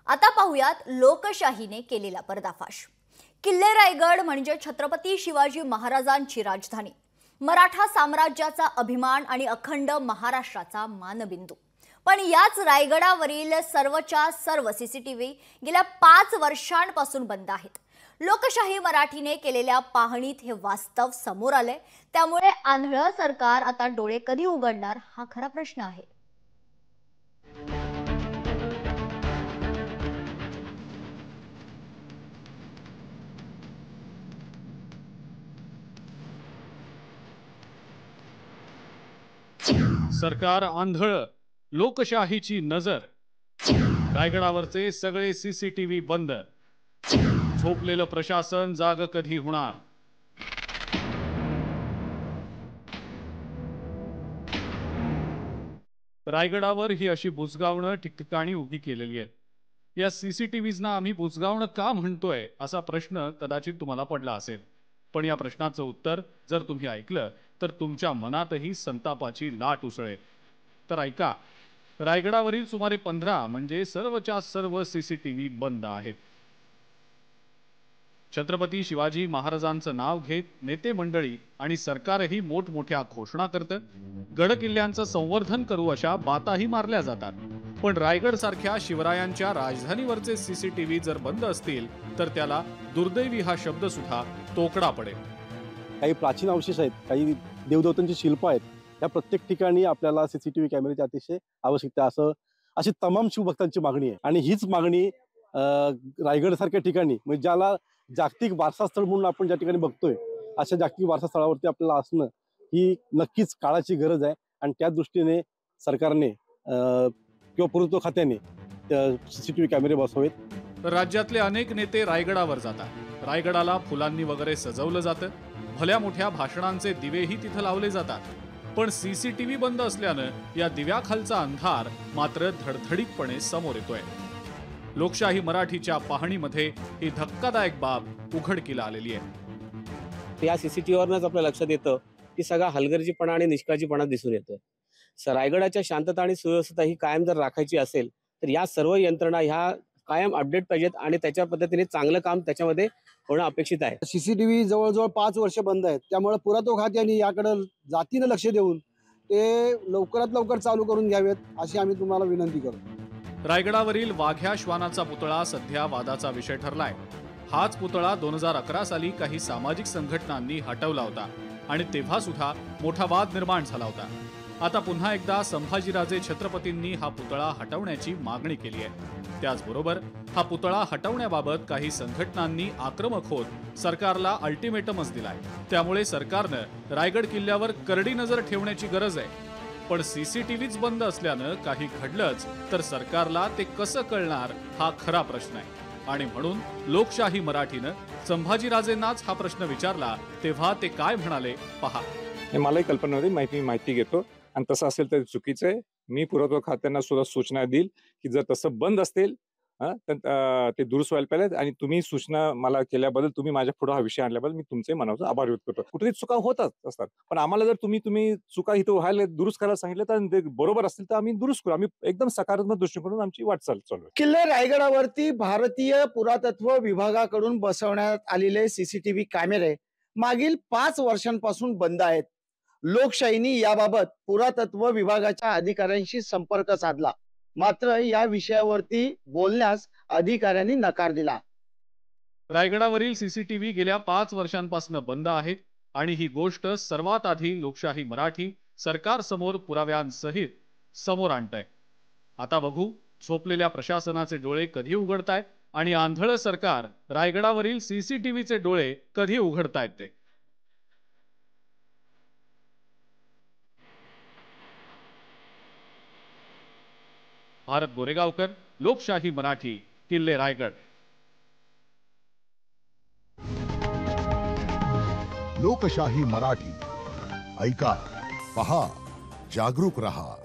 आता पाहुयात लोकशाहीने केलेला पर्दाफाश। किल्ले रायगड म्हणजे छत्रपती शिवाजी महाराजांची राजधानी, मराठा साम्राज्याचा अभिमान आणि अखंड महाराष्ट्राचा मानबिंदू। पण याच रायगडावरील सर्वच्या सर्व सीसीटीव्ही गेल्या 5 वर्षांपासून बंद आहेत। लोकशाही मराठीने केलेल्या पाहणीत हे वास्तव समोर आले। त्यामुळे आंधळं सरकार आता डोळे कधी उघडणार हा खरा प्रश्न आहे। सरकार आंधळ, लोकशाहीची नजर, रायगडावरचे सगळे सीसीटीव्ही बंद, झोपलेलं प्रशासन जाग कधी होणार? रायगडावर ही अशी बुजगावणं ठिकठिकाणी उभी केलेली आहेत। या सीसीटीव्हीजना आम्ही बुजगावणं का म्हणतोय असा प्रश्न कदाचित तुम्हाला पडला असेल, पण या प्रश्नाचं उत्तर जर तुम्ही ऐकलं तर तुमच्या मनातही संतापाची लाट उसळेल। तर ऐका, रायगडावरील सुमारे 15 म्हणजे सर्वच्या सर्व सीसीटीव्ही बंद आहेत। छत्रपती शिवाजी महाराजांचं नाव घेत नेते मंडळी आणि सरकारही मोठमोठ्या घोषणा करतं, गड किल्ल्यांचं संवर्धन करू अशा बाताही मारल्या जातात। पण रायगड सारख्या शिवरायांच्या राजधानीवरचे सीसीटीव्ही जर बंद असतील तर त्याला दुर्दैवी हा शब्द सुद्धा तोकडा पडेल। काही प्राचीन अवशेष आहेत, काही देवदेवतांची शिल्प आहेत, त्या प्रत्येक ठिकाणी आपल्याला सीसीटीव्ही कॅमेऱ्याची अतिशय आवश्यकता अशी तमाम शिवभक्तांची मागणी आहे। आणि हीच मागणी रायगड सारख्या ठिकाणी म्हणजे ज्याला जागतिक वारसा स्थळ म्हणून आपण ज्या ठिकाणी बघतोय, अशा जागतिक वारसा स्थळावरती आपल्याला असणं ही नक्कीच काळाची गरज आहे। आणि त्या दृष्टीने सरकारने किंवा पुरातत्व खात्याने सीसीटीव्ही कॅमेरे बसवावेत। राज्यातले अनेक नेते रायगडावर जातात, रायगडाला फुलांनी वगैरे सजवलं जातं, भल्या मोठ्या भाषणांचे दिवेही तिथं लावले जातात। पण सीसीटीव्ही बंद असल्यानं या दिव्याखालचा अंधार मात्र धडधडीतपणे समोर येतोय। लोकशाही मराठीच्या पाहणीमध्ये ही धक्कादायक बाब उघडकीला आलेली आहे। या सीसीटीव्हीवरच आपल्या लक्षात येतं की सगळा हलगर्जीपणा आणि निष्काळजीपणा दिसून येतोय। रायगडाच्या शांतता आणि सुव्यवस्था ही कायम जर राखायची असेल तर या सर्व यंत्रणा ह्या कायम अपडेट पाहिजेत आणि त्याच्या पद्धतीने चांगलं काम त्याच्यामध्ये होणं अपेक्षित आहे। सीसीटीव्ही जवळजवळ 5 वर्ष बंद आहेत, त्यामुळे पुरातत्व खात्याने याकडे जातीनं लक्ष देऊन ते लवकरात लवकर चालू करून घ्यावेत अशी आम्ही तुम्हाला विनंती करतो। रायगडावरील वाघ्या श्वानाचा पुतळा सध्या वादाचा विषय ठरलाय। हाच पुतळा 2011 साली काही सामाजिक संघटनांनी हटवला होता आणि तेव्हा सुद्धा मोठा वाद निर्माण झाला होता। आता पुन्हा एकदा संभाजीराजे छत्रपतींनी हा पुतळा हटवण्याची मागणी केली आहे। त्याचबरोबर हा पुतळा हटवण्याबाबत काही संघटनांनी आक्रमक होत सरकारला अल्टिमेटमच दिलाय। त्यामुळे सरकारनं रायगड किल्ल्यावर करडी नजर ठेवण्याची गरज आहे। पण सीसीटीव्हीच बंद असल्यानं काही घडलंच तर सरकारला ते कसं कळणार हा खरा प्रश्न आहे। आणि म्हणून लोकशाही मराठीनं संभाजीराजेंनाच हा प्रश्न विचारला, तेव्हा ते काय म्हणाले पहा। मलाही कल्पना नव्हती, माहिती घेतो आणि तसं असेल तर चुकीचं आहे। मी पुरातत्व खात्यांना सुद्धा सूचना देईल की जर तसं बंद असतील तर ते दुरुस्त व्हायला पाहिजे। आणि तुम्ही सूचना मला केल्याबद्दल, तुम्ही माझ्या पुढे हा विषय आणल्याबद्दल मी तुमचे मनापासून आभार व्यक्त करतो। कुठेतरी चुका होतात असतात, पण आम्हाला जर तुम्ही चुका इथं व्हायला दुरुस्त करायला सांगितलं तर ते बरोबर असतील तर आम्ही दुरुस्त करू। आम्ही एकदम सकारात्मक दृष्टिकोनातून आमची वाटचाल चालू आहे। किल्ले रायगडावरती भारतीय पुरातत्व विभागाकडून बसवण्यात आलेले सीसीटीव्ही कॅमेरे मागील 5 वर्षांपासून बंद आहेत। लोकशाहीने याबाबत पुरातत्व विभागाच्या अधिकाऱ्यांशी संपर्क साधला, मात्र या विषयावरती बोलण्यास अधिकाऱ्यांनी नकार दिला। रायगडावरील सीसीटीव्ही गेल्या 5 वर्षांपासून बंद आहेत आणि ही गोष्ट सर्वात आधी लोकशाही मराठी सरकार समोर पुराव्यांसहित समोर आणतंय। आता बघू झोपलेल्या प्रशासनाचे डोळे कधी उघडतायत आणि आंधळ सरकार रायगडावरील सीसीटीव्हीचे डोळे कधी उघडतायत ते। भारत गोरेगावकर, लोकशाही मराठी, किल्ले रायगड। लोकशाही मराठी ऐका, पहा, जागरूक रहा।